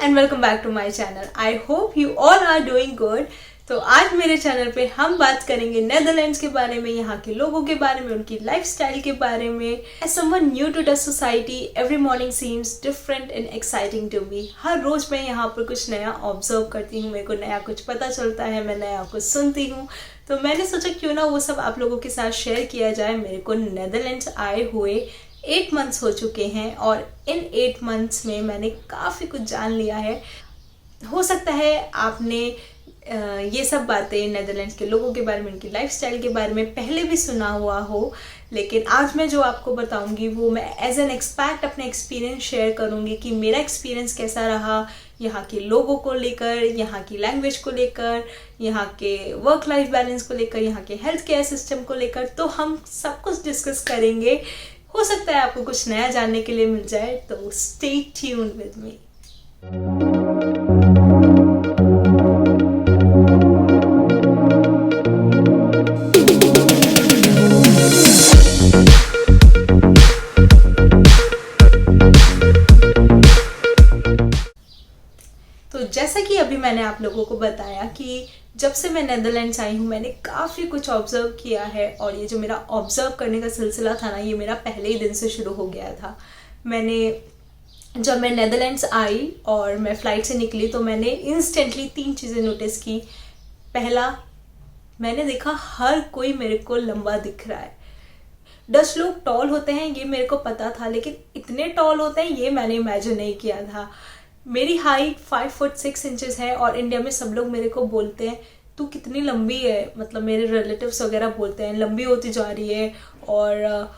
And welcome back to my channel. I hope you all are doing good. तो आज मेरे channel पे हम बात करेंगे नेदरलैंड्स के बारे में, यहाँ के लोगों के बारे में, उनकी लाइफस्टाइल के बारे में। As someone new to Dutch society, every morning seems different and exciting to me. हर रोज मैं यहाँ पर कुछ नया ऑब्जर्व करती हूँ, मेरे को नया कुछ पता चलता है, मैं नया कुछ सुनती हूँ। तो मैंने सोचा क्यों ना वो सब आप लोगों के साथ शेयर किया जाए। मेरे को नेदरलैंड्स आए हुए 8 मंथ्स हो चुके हैं और इन 8 मंथ्स में मैंने काफ़ी कुछ जान लिया है। हो सकता है आपने ये सब बातें नेदरलैंड्स के लोगों के बारे में, उनकी लाइफस्टाइल के बारे में पहले भी सुना हुआ हो, लेकिन आज मैं जो आपको बताऊंगी वो मैं एज एन एक्सपैक्ट अपने एक्सपीरियंस शेयर करूंगी कि मेरा एक्सपीरियंस कैसा रहा यहाँ के लोगों को लेकर, यहाँ की लैंग्वेज को लेकर, यहाँ के वर्क लाइफ बैलेंस को लेकर, यहाँ के हेल्थ केयर सिस्टम को लेकर। तो हम सब कुछ डिस्कस करेंगे। हो सकता है आपको कुछ नया जानने के लिए मिल जाए, तो स्टे ट्यून्ड विद मी। तो जैसा कि अभी मैंने आप लोगों को बताया कि जब से मैं नेदरलैंड्स आई हूँ मैंने काफ़ी कुछ ऑब्जर्व किया है। और ये जो मेरा ऑब्जर्व करने का सिलसिला था ना, ये मेरा पहले ही दिन से शुरू हो गया था। जब मैं नेदरलैंड्स आई और मैं फ़्लाइट से निकली तो मैंने इंस्टेंटली 3 चीज़ें नोटिस की। पहला, मैंने देखा हर कोई मेरे को लंबा दिख रहा है। डच लोग टॉल होते हैं ये मेरे को पता था, लेकिन इतने टॉल होते हैं ये मैंने इमेजिन नहीं किया था। मेरी हाइट 5 फुट 6 इंचेस है और इंडिया में सब लोग मेरे को बोलते हैं तू कितनी लंबी है, मतलब मेरे रिलेटिव्स वगैरह बोलते हैं लंबी होती जा रही है और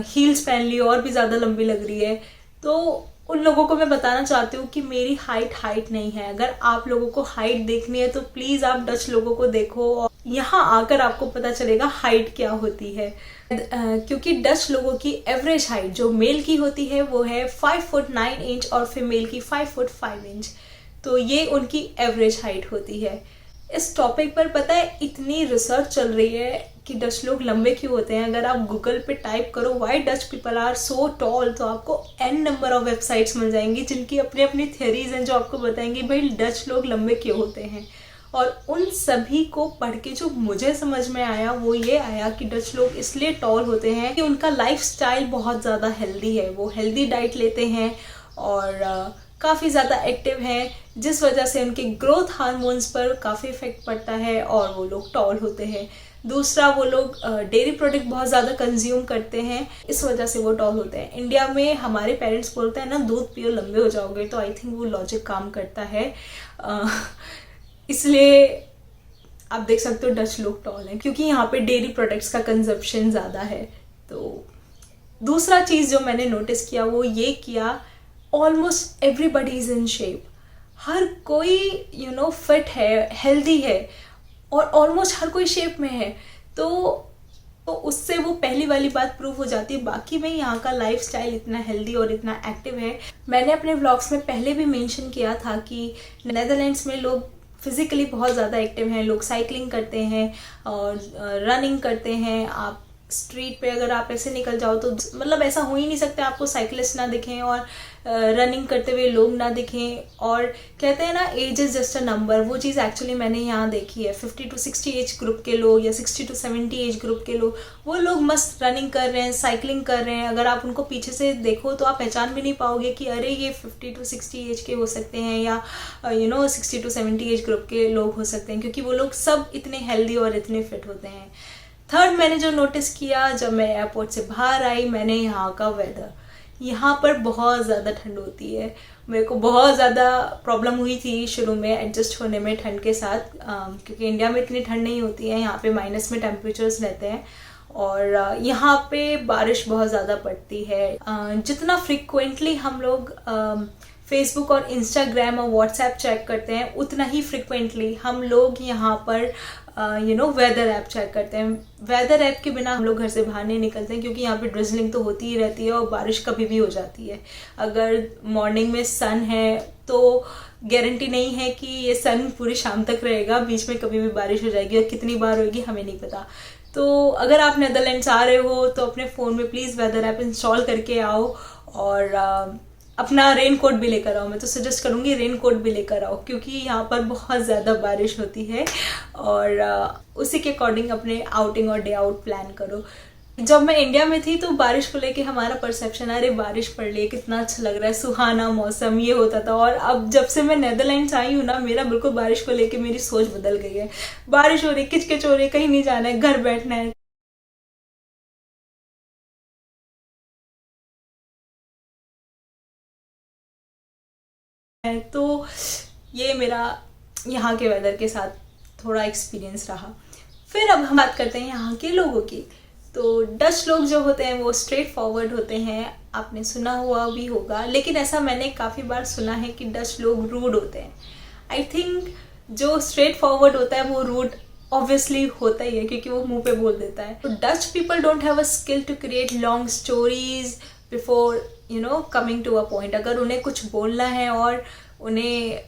हील्स पहन ली और भी ज़्यादा लंबी लग रही है। तो उन लोगों को मैं बताना चाहती हूँ कि मेरी हाइट नहीं है। अगर आप लोगों को हाइट देखनी है तो प्लीज़ आप डच लोगों को देखो और यहाँ आकर आपको पता चलेगा हाइट क्या होती है। क्योंकि डच लोगों की एवरेज हाइट जो मेल की होती है वो है 5 फुट 9 इंच और फीमेल की 5 फुट 5 इंच। तो ये उनकी एवरेज हाइट होती है। इस टॉपिक पर पता है इतनी रिसर्च चल रही है कि डच लोग लंबे क्यों होते हैं। अगर आप गूगल पे टाइप करो why Dutch people are so tall तो आपको n नंबर ऑफ वेबसाइट्स मिल जाएंगी जिनकी अपनी अपनी थ्योरीज हैं जो आपको बताएंगी भाई डच लोग लंबे क्यों होते हैं। और उन सभी को पढ़ के जो मुझे समझ में आया वो ये आया कि डच लोग इसलिए टॉल होते हैं कि उनका लाइफस्टाइल बहुत ज़्यादा हेल्दी है। वो हेल्दी डाइट लेते हैं और काफ़ी ज़्यादा एक्टिव हैं, जिस वजह से उनके ग्रोथ हार्मोन्स पर काफ़ी इफेक्ट पड़ता है और वो लोग टॉल होते हैं। दूसरा, वो लोग डेयरी प्रोडक्ट बहुत ज़्यादा कंज्यूम करते हैं, इस वजह से वो टॉल होते हैं। इंडिया में हमारे पेरेंट्स बोलते हैं ना दूध पियो लंबे हो जाओगे, तो आई थिंक वो लॉजिक काम करता है। इसलिए आप देख सकते हो डच लोग टॉल हैं क्योंकि यहाँ पे डेयरी प्रोडक्ट्स का कंजप्शन ज़्यादा है। तो दूसरा चीज़ जो मैंने नोटिस किया वो ये किया, almost everybody is in shape. हर कोई फिट है, हेल्दी है और ऑलमोस्ट हर कोई शेप में है। तो उससे वो पहली वाली बात प्रूव हो जाती है। बाकी में यहाँ का लाइफस्टाइल इतना हेल्दी और इतना एक्टिव है। मैंने अपने व्लॉग्स में पहले भी मेंशन किया था कि नेदरलैंड्स में लोग फिज़िकली बहुत ज़्यादा एक्टिव हैं। लोग साइकिलिंग करते हैं और रनिंग करते हैं। आप स्ट्रीट पे अगर आप ऐसे निकल जाओ तो मतलब ऐसा हो ही नहीं सकता आपको साइकिलिस्ट ना दिखें और रनिंग करते हुए लोग ना दिखें। और कहते हैं ना age is just a number, वो चीज़ एक्चुअली मैंने यहाँ देखी है। 50 to 60 एज ग्रुप के लोग या 60 to 70 एज ग्रुप के लोग, वो लोग मस्त रनिंग कर रहे हैं, साइकिलिंग कर रहे हैं। अगर आप उनको पीछे से देखो तो आप पहचान भी नहीं पाओगे कि अरे ये 50 to 60 एज के हो सकते हैं या 60 to 70 एज ग्रुप के लोग हो सकते हैं, क्योंकि वो लोग सब इतने हेल्दी और इतने फिट होते हैं। थर्ड, मैंने जो नोटिस किया जब मैं एयरपोर्ट से बाहर आई, मैंने यहाँ का वेदर। यहाँ पर बहुत ज़्यादा ठंड होती है। मेरे को बहुत ज़्यादा प्रॉब्लम हुई थी शुरू में एडजस्ट होने में ठंड के साथ, क्योंकि इंडिया में इतनी ठंड नहीं होती है। यहाँ पे माइनस में टेम्परेचर्स रहते हैं और यहाँ पे बारिश बहुत ज़्यादा पड़ती है। जितना फ्रिक्वेंटली हम लोग फेसबुक और इंस्टाग्राम और व्हाट्सएप चेक करते हैं उतना ही फ्रिक्वेंटली हम लोग यहाँ पर वेदर ऐप चेक करते हैं। वेदर ऐप के बिना हम लोग घर से बाहर नहीं निकलते हैं क्योंकि यहाँ पे ड्रिजलिंग तो होती ही रहती है और बारिश कभी भी हो जाती है। अगर मॉर्निंग में सन है तो गारंटी नहीं है कि ये सन पूरी शाम तक रहेगा, बीच में कभी भी बारिश हो जाएगी और कितनी बार होगी हमें नहीं पता। तो अगर आप नेदरलैंड्स आ रहे हो तो अपने फ़ोन में प्लीज़ वेदर ऐप इंस्टॉल करके आओ और अपना रेन कोट भी लेकर आओ। मैं तो सजेस्ट करूँगी रेन कोट भी लेकर आओ, क्योंकि यहाँ पर बहुत ज़्यादा बारिश होती है और उसी के अकॉर्डिंग अपने आउटिंग और डे आउट प्लान करो। जब मैं इंडिया में थी तो बारिश को लेके हमारा परसेप्शन, अरे बारिश पड़ रही है कितना अच्छा लग रहा है, सुहाना मौसम, ये होता था। और अब जब से मैं नेदरलैंड्स आई हूँ ना, मेरा बिल्कुल बारिश को लेके मेरी सोच बदल गई है। बारिश हो रही, किचकिच हो रही, कहीं नहीं जाना है, घर बैठना है। तो ये मेरा यहाँ के वेदर के साथ थोड़ा एक्सपीरियंस रहा। फिर अब हम बात करते हैं यहाँ के लोगों की। तो डच लोग जो होते हैं वो स्ट्रेट फॉरवर्ड होते हैं, आपने सुना हुआ भी होगा, लेकिन ऐसा मैंने काफ़ी बार सुना है कि डच लोग रूड होते हैं। आई थिंक जो स्ट्रेट फॉरवर्ड होता है वो रूड ऑब्वियसली होता ही है, क्योंकि वो मुंह पे बोल देता है। तो Dutch people don't have a skill to create long stories before coming to a point. अगर उन्हें कुछ बोलना है और उन्हें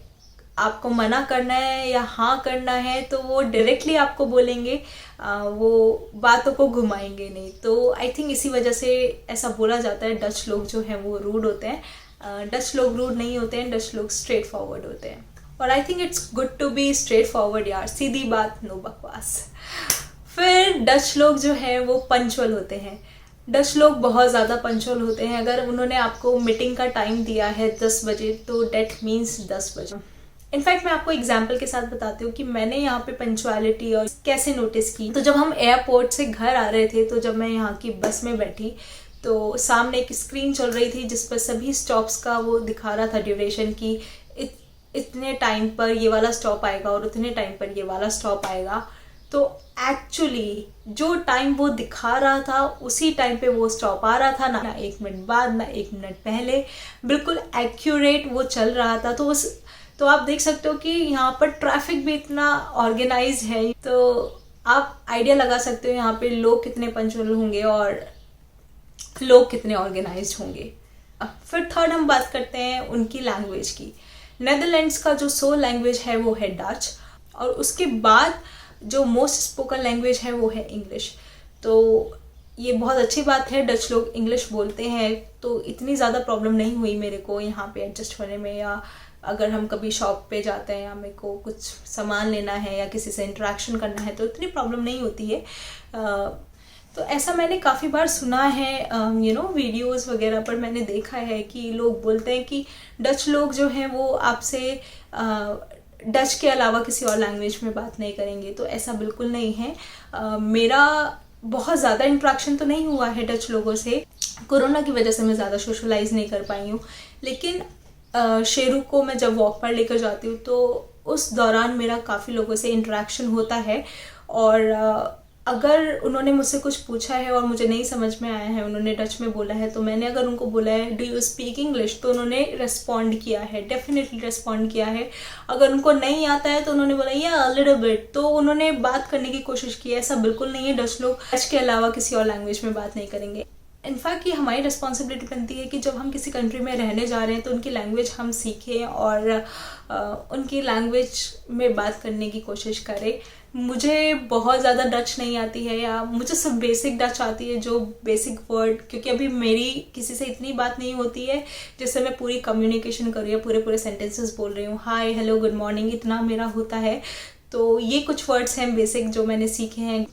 आपको मना करना है या हाँ करना है तो वो डायरेक्टली आपको बोलेंगे, वो बातों को घुमाएंगे नहीं। तो आई थिंक इसी वजह से ऐसा बोला जाता है डच लोग जो हैं वो रूड होते हैं। डच लोग रूड नहीं होते हैं, डच लोग स्ट्रेट फॉरवर्ड होते हैं। और I think it's good to be straightforward यार, सीधी बात, नो बकवास। फिर डच लोग जो है वो पंचुअल होते हैं। डच लोग बहुत ज़्यादा पंचुअल होते हैं। अगर उन्होंने आपको मीटिंग का टाइम दिया है 10 बजे तो डेट मीन्स 10 बजे। इनफैक्ट मैं आपको एग्जाम्पल के साथ बताती हूँ कि मैंने यहाँ पे पंचुअलिटी और कैसे नोटिस की। तो जब हम एयरपोर्ट से घर आ रहे थे, तो जब मैं यहाँ की बस में बैठी तो सामने एक स्क्रीन चल रही थी जिस पर सभी स्टॉप्स का वो दिखा रहा था ड्यूरेशन की, इतने टाइम पर ये वाला स्टॉप आएगा और उतने टाइम पर ये वाला स्टॉप आएगा। तो एक्चुअली जो टाइम वो दिखा रहा था उसी टाइम पे वो स्टॉप आ रहा था, ना 1 मिनट बाद ना 1 मिनट पहले, बिल्कुल एक्यूरेट वो चल रहा था। तो आप देख सकते हो कि यहाँ पर ट्रैफिक भी इतना ऑर्गेनाइज है। तो आप आइडिया लगा सकते हो यहाँ पे लोग कितने पंचुअल होंगे और लोग कितने ऑर्गेनाइज होंगे। फिर थर्ड हम बात करते हैं उनकी लैंग्वेज की। नेदरलैंड्स का जो सोल लैंग्वेज है वो है डच, और उसके बाद जो मोस्ट स्पोकन लैंग्वेज है वो है इंग्लिश। तो ये बहुत अच्छी बात है, डच लोग इंग्लिश बोलते हैं, तो इतनी ज़्यादा प्रॉब्लम नहीं हुई मेरे को यहाँ पे एडजस्ट होने में। या अगर हम कभी शॉप पे जाते हैं या मेरे को कुछ सामान लेना है या किसी से इंटरेक्शन करना है तो इतनी प्रॉब्लम नहीं होती है। तो ऐसा मैंने काफ़ी बार सुना है, वीडियोस वगैरह पर मैंने देखा है कि लोग बोलते हैं कि डच लोग जो हैं वो आपसे डच के अलावा किसी और लैंग्वेज में बात नहीं करेंगे। तो ऐसा बिल्कुल नहीं है। मेरा बहुत ज़्यादा इंट्रैक्शन तो नहीं हुआ है डच लोगों से, कोरोना की वजह से मैं ज़्यादा सोशलाइज नहीं कर पाई हूँ। लेकिन शेरू को मैं जब वॉक पर लेकर जाती हूँ तो उस दौरान मेरा काफ़ी लोगों से इंटरेक्शन होता है। और अगर उन्होंने मुझसे कुछ पूछा है और मुझे नहीं समझ में आया है, उन्होंने डच में बोला है, तो मैंने अगर उनको बोला है डू यू स्पीक इंग्लिश, तो उन्होंने रेस्पॉन्ड किया है, डेफिनेटली रेस्पॉन्ड किया है। अगर उनको नहीं आता है तो उन्होंने बोला या लिटिल बिट, तो उन्होंने बात करने की कोशिश की है। ऐसा बिल्कुल नहीं है डच लोग डच के अलावा किसी और लैंग्वेज में बात नहीं करेंगे। इनफैक्ट ये हमारी रिस्पॉन्सिबिलिटी बनती है कि जब हम किसी कंट्री में रहने जा रहे हैं तो उनकी लैंग्वेज हम सीखें और उनकी लैंग्वेज में बात करने की कोशिश करें। मुझे बहुत ज़्यादा डच नहीं आती है, या मुझे सब बेसिक डच आती है, जो बेसिक वर्ड, क्योंकि अभी मेरी किसी से इतनी बात नहीं होती है जिससे मैं पूरी कम्युनिकेशन करूँ या पूरे सेंटेंसेस बोल रही हूँ। हाय, हेलो, गुड मॉर्निंग, इतना मेरा होता है। तो ये कुछ वर्ड्स हैं बेसिक जो मैंने सीखे हैं।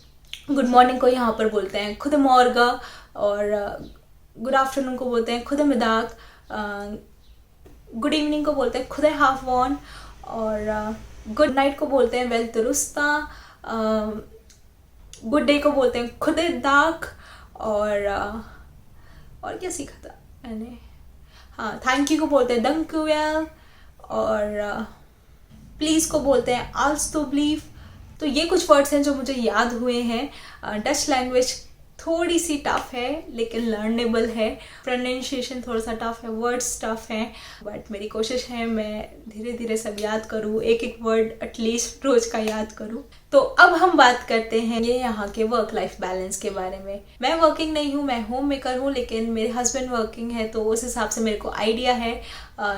गुड मॉर्निंग को यहाँ पर बोलते हैं खुद मॉर्गा, और गुड आफ्टरनून को बोलते हैं खुद मिदाक, गुड इवनिंग को बोलते हैं खुद हाफ वॉन, और गुड नाइट को बोलते हैं वेल तुरुस्ता, गुड डे को बोलते हैं खुद दाक, और क्या सीखा था मैंने, हाँ, थैंक यू को बोलते हैं दंकुवेल, और प्लीज़ को बोलते हैं आल्स तो ब्लीव। तो ये कुछ वर्ड्स हैं जो मुझे याद हुए हैं। डच लैंग्वेज थोड़ी सी टफ है लेकिन लर्नेबल है, प्रोनाउंसिएशन थोड़ा सा टफ है, वर्ड्स टफ हैं, बट मेरी कोशिश है मैं धीरे धीरे सब याद करूँ, एक एक वर्ड एटलीस्ट रोज का याद करूँ। तो अब हम बात करते हैं ये यहाँ के वर्क लाइफ बैलेंस के बारे में। मैं वर्किंग नहीं हूँ, मैं होम मेकर हूँ, लेकिन मेरे हस्बैंड वर्किंग है, तो उस हिसाब से मेरे को आइडिया है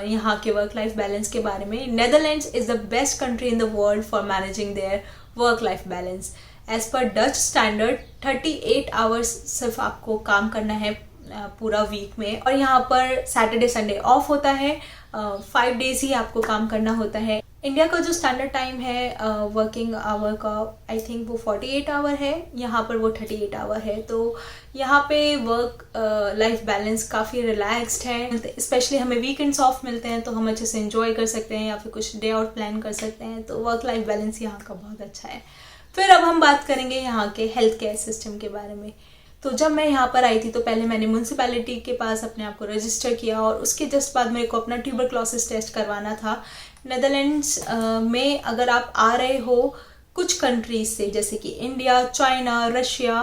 यहाँ के वर्क लाइफ बैलेंस के बारे में। Netherlands is the best country in the world for managing their work life balance. As per Dutch standard 38 hours सिर्फ आपको काम करना है पूरा वीक में। और यहाँ पर सैटरडे संडे ऑफ होता है, 5 डेज ही आपको काम करना होता है। इंडिया का जो स्टैंडर्ड टाइम है वर्किंग आवर का, आई थिंक वो 48 आवर है, यहाँ पर वो 38 आवर है। तो यहाँ पे वर्क लाइफ बैलेंस काफ़ी रिलैक्स्ड है। स्पेशली हमें वीकेंड्स ऑफ मिलते हैं तो हम अच्छे से एंजॉय कर सकते हैं या फिर कुछ डे आउट प्लान कर सकते हैं। तो वर्क लाइफ बैलेंस यहाँ का बहुत अच्छा है। फिर अब हम बात करेंगे यहाँ के हेल्थ केयर सिस्टम के बारे में। तो जब मैं यहाँ पर आई थी तो पहले मैंने म्यूनसिपैलिटी के पास अपने आप को रजिस्टर किया और उसके जस्ट बाद मेरे को अपना ट्यूबरक्लोसिस टेस्ट करवाना था। नेदरलैंड्स में अगर आप आ रहे हो कुछ कंट्रीज से, जैसे कि इंडिया, चाइना, रशिया,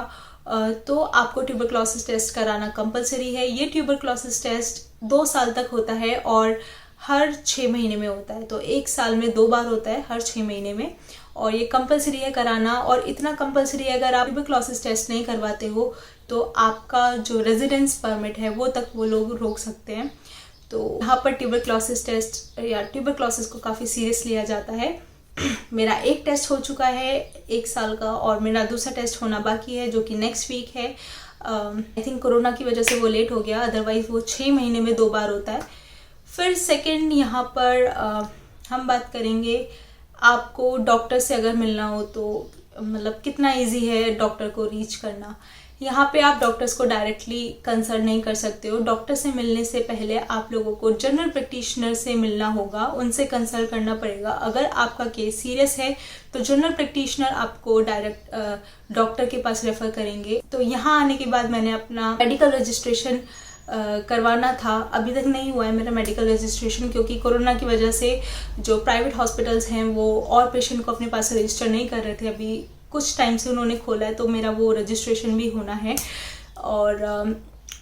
तो आपको ट्यूबरक्लोसिस टेस्ट कराना कंपलसरी है। ये ट्यूबरक्लोसिस टेस्ट 2 साल तक होता है और हर 6 महीने में होता है। तो 1 साल में 2 बार होता है, हर 6 महीने में, और ये कंपलसरी है कराना। और इतना कंपलसरी है, अगर आप ट्यूबरक्लोसिस टेस्ट नहीं करवाते हो तो आपका जो रेजिडेंस परमिट है वो तक वो लोग रोक सकते हैं। तो यहाँ पर ट्यूबरक्लोसिस टेस्ट या ट्यूबरक्लोसिस को काफ़ी सीरियस लिया जाता है। मेरा एक टेस्ट हो चुका है 1 साल का और मेरा दूसरा टेस्ट होना बाकी है जो कि नेक्स्ट वीक है। आई थिंक कोरोना की वजह से वो लेट हो गया, अदरवाइज वो 6 महीने में 2 बार होता है। फिर सेकंड यहाँ पर हम बात करेंगे आपको डॉक्टर से अगर मिलना हो तो मतलब कितना इजी है डॉक्टर को रीच करना। यहाँ पे आप डॉक्टर्स को डायरेक्टली कंसल्ट नहीं कर सकते हो। डॉक्टर से मिलने से पहले आप लोगों को जनरल प्रैक्टिशनर से मिलना होगा, उनसे कंसल्ट करना पड़ेगा। अगर आपका केस सीरियस है तो जनरल प्रैक्टिशनर आपको डायरेक्ट डॉक्टर के पास रेफर करेंगे। तो यहाँ आने के बाद मैंने अपना मेडिकल रजिस्ट्रेशन करवाना था, अभी तक नहीं हुआ है मेरा मेडिकल रजिस्ट्रेशन, क्योंकि कोरोना की वजह से जो प्राइवेट हॉस्पिटल्स हैं वो और पेशेंट को अपने पास रजिस्टर नहीं कर रहे थे। अभी कुछ टाइम से उन्होंने खोला है तो मेरा वो रजिस्ट्रेशन भी होना है। और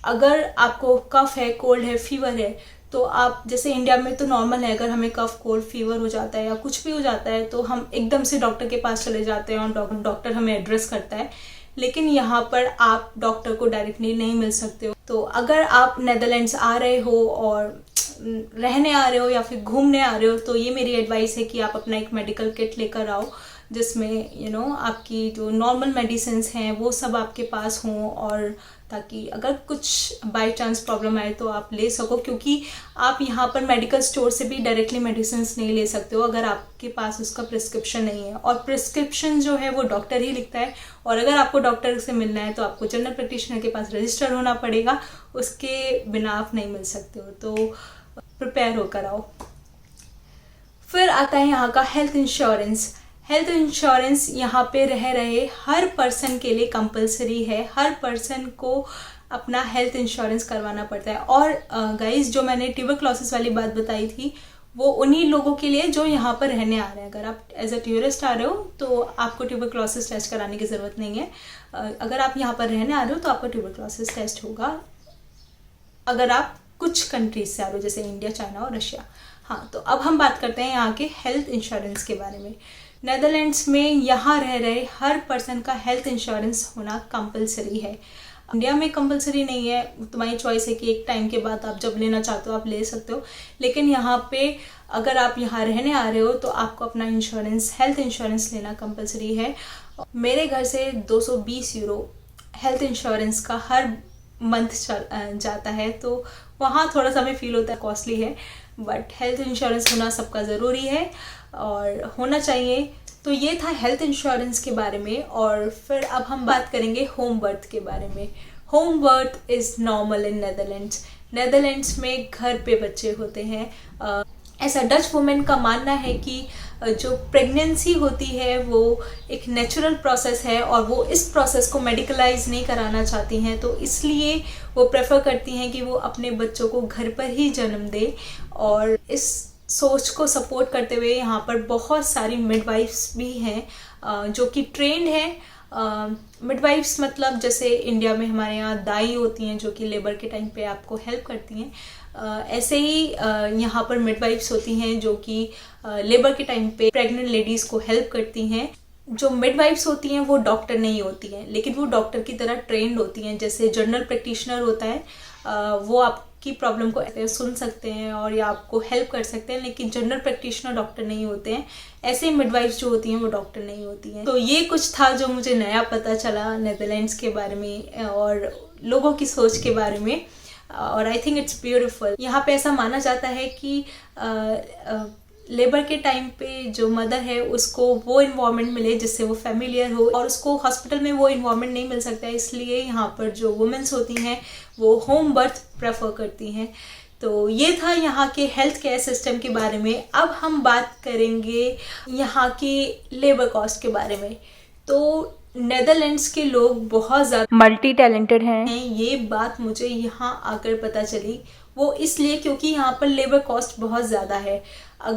अगर आपको कफ है, कोल्ड है, फीवर है, तो आप जैसे इंडिया में तो नॉर्मल है, अगर हमें कफ, कोल्ड, फीवर हो जाता है या कुछ भी हो जाता है तो हम एकदम से डॉक्टर के पास चले जाते हैं और डॉक्टर हमें एड्रेस करता है। लेकिन यहाँ पर आप डॉक्टर को डायरेक्टली नहीं मिल सकते हो। तो अगर आप नेदरलैंड्स आ रहे हो और रहने आ रहे हो या फिर घूमने आ रहे हो तो ये मेरी एडवाइस है कि आप अपना एक मेडिकल किट लेकर आओ, जिसमें आपकी जो नॉर्मल मेडिसिन्स हैं वो सब आपके पास हों, और ताकि अगर कुछ बाय चांस प्रॉब्लम आए तो आप ले सको। क्योंकि आप यहाँ पर मेडिकल स्टोर से भी डायरेक्टली मेडिसिन्स नहीं ले सकते हो अगर आपके पास उसका प्रिस्क्रिप्शन नहीं है, और प्रिस्क्रिप्शन जो है वो डॉक्टर ही लिखता है। और अगर आपको डॉक्टर से मिलना है तो आपको जनरल प्रैक्टिशनर के पास रजिस्टर होना पड़ेगा, उसके बिना आप नहीं मिल सकते हो। तो प्रिपेयर होकर आओ। फिर आता है यहाँ का हेल्थ इंश्योरेंस। हेल्थ इंश्योरेंस यहाँ पे रह रहे हर पर्सन के लिए कंपलसरी है। हर पर्सन को अपना हेल्थ इंश्योरेंस करवाना पड़ता है। और गाइस, जो मैंने ट्यूबरक्लोसिस वाली बात बताई थी वो उन्हीं लोगों के लिए जो यहाँ पर रहने आ रहे हैं। अगर आप एज अ टूरिस्ट आ रहे हो तो आपको ट्यूबरक्लोसिस टेस्ट कराने की ज़रूरत नहीं है। अगर आप यहाँ पर रहने आ रहे हो तो आपका ट्यूबरक्लोसिस टेस्ट होगा अगर आप कुछ कंट्रीज से आ रहे हो, जैसे इंडिया, चाइना और रशिया। हाँ, तो अब हम बात करते हैं यहाँ के हेल्थ इंश्योरेंस के बारे में। नेदरलैंड्स में यहाँ रह रहे हर पर्सन का हेल्थ इंश्योरेंस होना कंपलसरी है। इंडिया में कंपलसरी नहीं है, तुम्हारी चॉइस है कि एक टाइम के बाद आप जब लेना चाहते हो आप ले सकते हो। लेकिन यहाँ पे अगर आप यहाँ रहने आ रहे हो तो आपको अपना इंश्योरेंस, हेल्थ इंश्योरेंस लेना कंपलसरी है। मेरे घर से 220 यूरो हेल्थ इंश्योरेंस का हर मंथ जाता है, तो वहाँ थोड़ा सा हमें फील होता है कॉस्टली है, बट हेल्थ इंश्योरेंस होना सबका ज़रूरी है और होना चाहिए। तो ये था हेल्थ इंश्योरेंस के बारे में। और फिर अब हम बात करेंगे होम बर्थ के बारे में। Home birth is normal in Netherlands. Netherlands में घर पे बच्चे होते हैं। ऐसा डच वुमेन का मानना है कि जो प्रेगनेंसी होती है वो एक नेचुरल प्रोसेस है और वो इस प्रोसेस को मेडिकलाइज नहीं कराना चाहती हैं, तो इसलिए वो प्रेफर करती हैं कि वो अपने बच्चों को घर पर ही जन्म दे। और इस सोच को सपोर्ट करते हुए यहाँ पर बहुत सारी मिडवाइफ्स भी हैं जो कि ट्रेंड हैं। मिडवाइफ्स मतलब जैसे इंडिया में हमारे यहाँ दाई होती हैं जो कि लेबर के टाइम पे आपको हेल्प करती हैं, ऐसे ही यहाँ पर मिडवाइफ्स होती हैं जो कि लेबर के टाइम पे प्रेग्नेंट लेडीज़ को हेल्प करती हैं। जो मिडवाइफ्स होती हैं वो डॉक्टर नहीं होती हैं, लेकिन वो डॉक्टर की तरह ट्रेंड होती हैं। जैसे जनरल प्रैक्टिशनर होता है, वो आपकी प्रॉब्लम को सुन सकते हैं और या आपको हेल्प कर सकते हैं, लेकिन जनरल प्रैक्टिशनर डॉक्टर नहीं होते हैं। ऐसे मिडवाइफ्स जो होती हैं वो डॉक्टर नहीं होती हैं। तो ये कुछ था जो मुझे नया पता चला नेदरलैंड्स के बारे में और लोगों की सोच के बारे में, और आई थिंक इट्स ब्यूटिफुल। यहाँ पे ऐसा माना जाता है कि लेबर के टाइम पे जो मदर है उसको वो इन्वायरमेंट मिले जिससे वो फेमिलियर हो, और उसको हॉस्पिटल में वो इन्वायरमेंट नहीं मिल सकता है, इसलिए यहाँ पर जो वुमेन्स होती हैं वो होम बर्थ प्रेफर करती हैं। तो ये था यहाँ के हेल्थ केयर सिस्टम के बारे में। अब हम बात करेंगे यहाँ की लेबर कॉस्ट के बारे में। तो नेदरलैंड्स के लोग बहुत ज़्यादा मल्टी टैलेंटेड हैं। ये बात मुझे यहाँ आकर पता चली, वो इसलिए क्योंकि यहाँ पर लेबर कॉस्ट बहुत ज़्यादा है।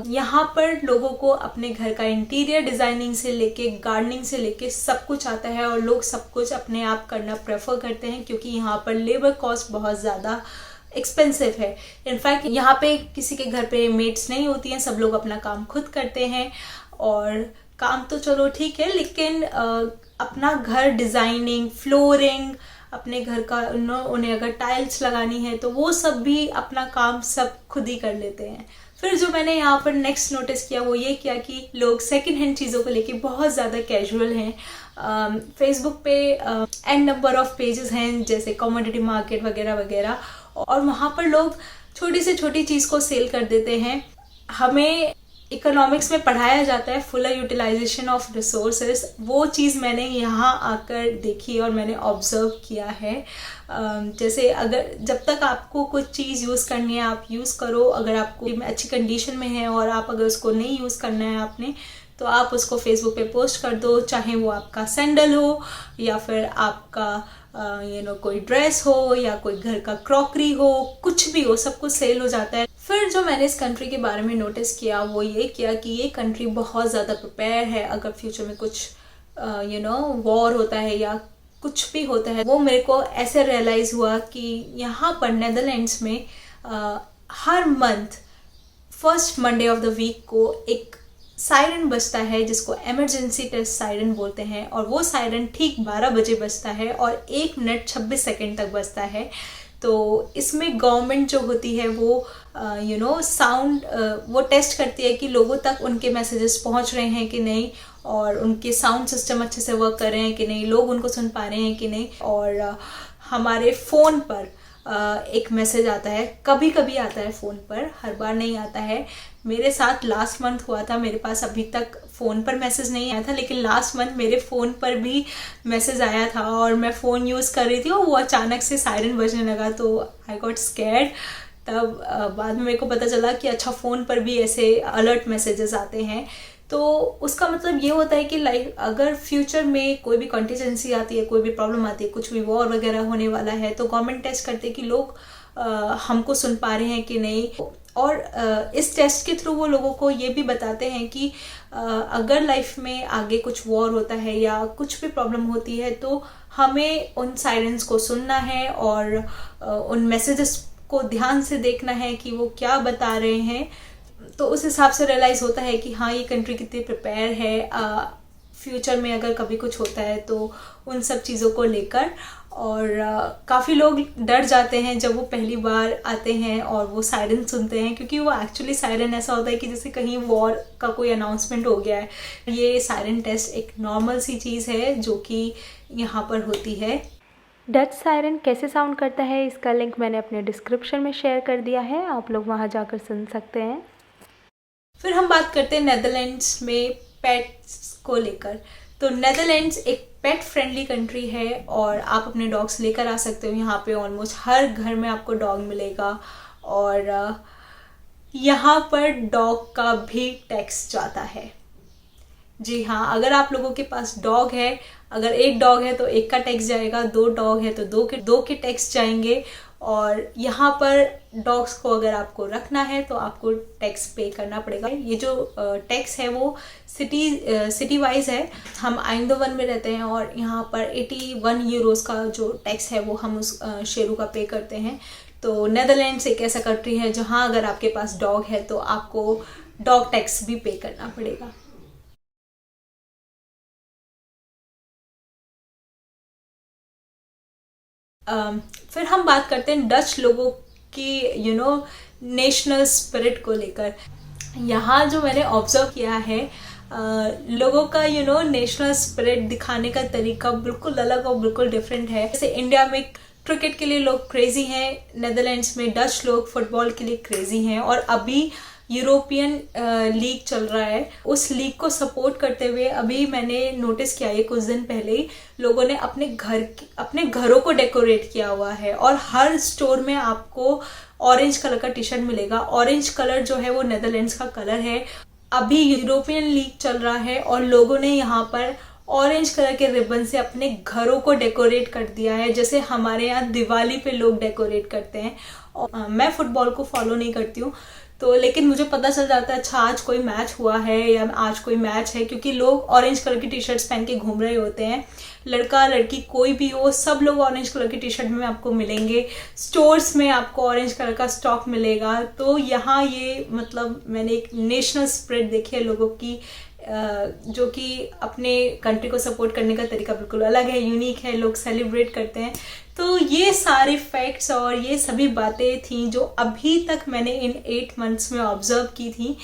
यहाँ पर लोगों को अपने घर का इंटीरियर डिज़ाइनिंग से लेके गार्डनिंग से लेके सब कुछ आता है, और लोग सब कुछ अपने आप करना प्रेफर करते हैं क्योंकि यहाँ पर लेबर कॉस्ट बहुत ज़्यादा एक्सपेंसिव है। इनफैक्ट यहाँ पे किसी के घर पे मेड्स नहीं होती हैं, सब लोग अपना काम खुद करते हैं। और काम तो चलो ठीक है, लेकिन अपना घर डिज़ाइनिंग, फ्लोरिंग, अपने घर का उन्हें अगर टाइल्स लगानी है तो वो सब भी अपना काम सब खुद ही कर लेते हैं। फिर जो मैंने यहाँ पर नेक्स्ट नोटिस किया वो ये किया कि लोग सेकंड हैंड चीज़ों को लेके बहुत ज़्यादा कैजुअल हैं। फेसबुक पे एन नंबर ऑफ पेजेस हैं जैसे कमोडिटी मार्केट वगैरह वगैरह, और वहाँ पर लोग छोटी से छोटी चीज़ को सेल कर देते हैं। हमें इकोनॉमिक्स में पढ़ाया जाता है फुलर यूटिलाइजेशन ऑफ रिसोर्सेज, वो चीज़ मैंने यहाँ आकर देखी और मैंने ऑब्जर्व किया है। जैसे अगर जब तक आपको कुछ चीज़ यूज़ करनी है आप यूज़ करो, अगर आपको अच्छी कंडीशन में है और आप अगर उसको नहीं यूज़ करना है आपने, तो आप उसको फेसबुक पे पोस्ट कर दो, चाहे वो आपका सैंडल हो या फिर आपका कोई ड्रेस हो या कोई घर का क्रॉकरी हो, कुछ भी हो, सब कुछ सेल हो जाता है। फिर जो मैंने इस कंट्री के बारे में नोटिस किया वो ये किया कि ये कंट्री बहुत ज़्यादा प्रिपेयर है अगर फ्यूचर में कुछ वॉर होता है या कुछ भी होता है। वो मेरे को ऐसे रियलाइज़ हुआ कि यहाँ पर नेदरलैंड्स में हर month first Monday of the week को एक सायरन बजता है जिसको इमरजेंसी टेस्ट सायरन बोलते हैं, और वो सायरन ठीक 12 बजे बजता है और 1 मिनट 26 सेकेंड तक बजता है। तो इसमें गवर्नमेंट जो होती है वो साउंड वो टेस्ट करती है कि लोगों तक उनके मैसेजेस पहुंच रहे हैं कि नहीं, और उनके साउंड सिस्टम अच्छे से वर्क कर रहे हैं कि नहीं, लोग उनको सुन पा रहे हैं कि नहीं। और हमारे फ़ोन पर एक मैसेज आता है, कभी कभी आता है फ़ोन पर, हर बार नहीं आता है। मेरे साथ लास्ट मंथ हुआ था, मेरे पास अभी तक फ़ोन पर मैसेज नहीं आया था, लेकिन लास्ट मंथ मेरे फ़ोन पर भी मैसेज आया था और मैं फ़ोन यूज़ कर रही थी और वो अचानक से सायरन बजने लगा, तो आई गॉट स्कैर्ड। तब बाद में मेरे को पता चला कि अच्छा फ़ोन पर भी ऐसे अलर्ट मैसेजेस आते हैं। तो उसका मतलब ये होता है कि लाइक अगर फ्यूचर में कोई भी कॉन्टीजेंसी आती है, कोई भी प्रॉब्लम आती है, कुछ भी वॉर वगैरह होने वाला है, तो गवर्नमेंट टेस्ट करते हैं कि लोग हमको सुन पा रहे हैं कि नहीं। और इस टेस्ट के थ्रू वो लोगों को ये भी बताते हैं कि अगर लाइफ में आगे कुछ वॉर होता है या कुछ भी प्रॉब्लम होती है तो हमें उन सायरेंस को सुनना है और उन मैसेजेस को ध्यान से देखना है कि वो क्या बता रहे हैं। तो उस हिसाब से रियलाइज़ होता है कि हाँ, ये कंट्री कितनी प्रिपेयर है फ्यूचर में अगर कभी कुछ होता है तो उन सब चीज़ों को लेकर। और काफ़ी लोग डर जाते हैं जब वो पहली बार आते हैं और वो सायरन सुनते हैं, क्योंकि वो एक्चुअली सायरन ऐसा होता है कि जैसे कहीं वॉर का कोई अनाउंसमेंट हो गया है। ये सायरन टेस्ट एक नॉर्मल सी चीज़ है जो कि यहाँ पर होती है। डच सायरन कैसे साउंड करता है इसका लिंक मैंने अपने डिस्क्रिप्शन में शेयर कर दिया है, आप लोग वहाँ जाकर सुन सकते हैं। फिर हम बात करते हैं नेदरलैंड्स में पेट्स को लेकर। तो नेदरलैंड्स एक पेट फ्रेंडली कंट्री है और आप अपने डॉग्स लेकर आ सकते हो। यहाँ पे ऑलमोस्ट हर घर में आपको डॉग मिलेगा और यहाँ पर डॉग का भी टैक्स जाता है। जी हाँ, अगर आप लोगों के पास डॉग है, अगर एक डॉग है तो एक का टैक्स जाएगा, 2 डॉग है तो दो के टैक्स जाएंगे। और यहाँ पर डॉग्स को अगर आपको रखना है तो आपको टैक्स पे करना पड़ेगा। ये जो टैक्स है वो सिटी वाइज है। हम आइंदोवन में रहते हैं और यहाँ पर 81 यूरोस का जो टैक्स है वो हम उस शेरू का पे करते हैं। तो नेदरलैंड्स एक ऐसा कंट्री है जहाँ अगर आपके पास डॉग है तो आपको डॉग टैक्स भी पे करना पड़ेगा। फिर हम बात करते हैं डच लोगों की नेशनल स्पिरिट को लेकर। यहाँ जो मैंने ऑब्जर्व किया है लोगों का नेशनल स्पिरिट दिखाने का तरीका बिल्कुल अलग और बिल्कुल डिफरेंट है। जैसे इंडिया में क्रिकेट के लिए लोग क्रेजी हैं, नेदरलैंड्स में डच लोग फुटबॉल के लिए क्रेजी हैं, और अभी यूरोपियन लीग चल रहा है, उस लीग को सपोर्ट करते हुए अभी मैंने नोटिस किया है कुछ दिन पहले ही लोगों ने अपने घरों को डेकोरेट किया हुआ है, और हर स्टोर में आपको ऑरेंज कलर का टी शर्ट मिलेगा। ऑरेंज कलर जो है वो नेदरलैंड्स का कलर है। अभी यूरोपियन लीग चल रहा है और लोगों ने यहाँ पर ऑरेंज कलर के रिबन से अपने घरों को डेकोरेट कर दिया है, जैसे हमारे यहाँ दिवाली पे लोग डेकोरेट करते हैं। और मैं फुटबॉल को फॉलो नहीं करती हूँ, तो लेकिन मुझे पता चल जाता है अच्छा आज कोई मैच हुआ है या आज कोई मैच है, क्योंकि लोग ऑरेंज कलर की टी शर्ट्स पहन के घूम रहे होते हैं। लड़का लड़की कोई भी हो, सब लोग ऑरेंज कलर की टी शर्ट में आपको मिलेंगे। स्टोर्स में आपको ऑरेंज कलर का स्टॉक मिलेगा। तो यहाँ ये मतलब मैंने एक नेशनल स्प्रिट देखी है लोगों की, जो कि अपने कंट्री को सपोर्ट करने का तरीका बिल्कुल अलग है, यूनिक है, लोग सेलिब्रेट करते हैं। तो ये सारे फैक्ट्स और ये सभी बातें थी जो अभी तक मैंने इन 8 मंथ्स में ऑब्जर्व की थी।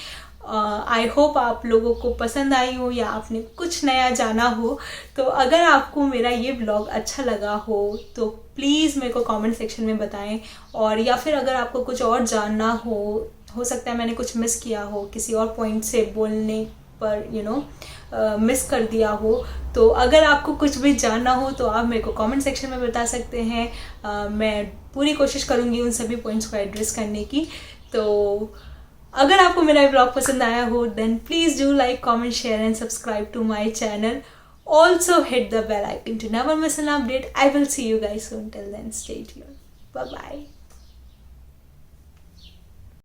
आई होप आप लोगों को पसंद आई हो या आपने कुछ नया जाना हो। तो अगर आपको मेरा ये ब्लॉग अच्छा लगा हो तो प्लीज़ मेरे को कमेंट सेक्शन में बताएं, और या फिर अगर आपको कुछ और जानना हो सकता है मैंने कुछ मिस किया हो, किसी और पॉइंट से बोलने पर मिस कर दिया हो, तो अगर आपको कुछ भी जानना हो तो आप मेरे को कमेंट सेक्शन में बता सकते हैं। मैं पूरी कोशिश करूँगी उन सभी पॉइंट्स को एड्रेस करने की। तो अगर आपको मेरा ब्लॉग पसंद आया हो then please do like, comment, share and subscribe to my channel. Also hit the bell icon to never miss an update. I will see you guys soon. Till then, stay tuned. Bye bye.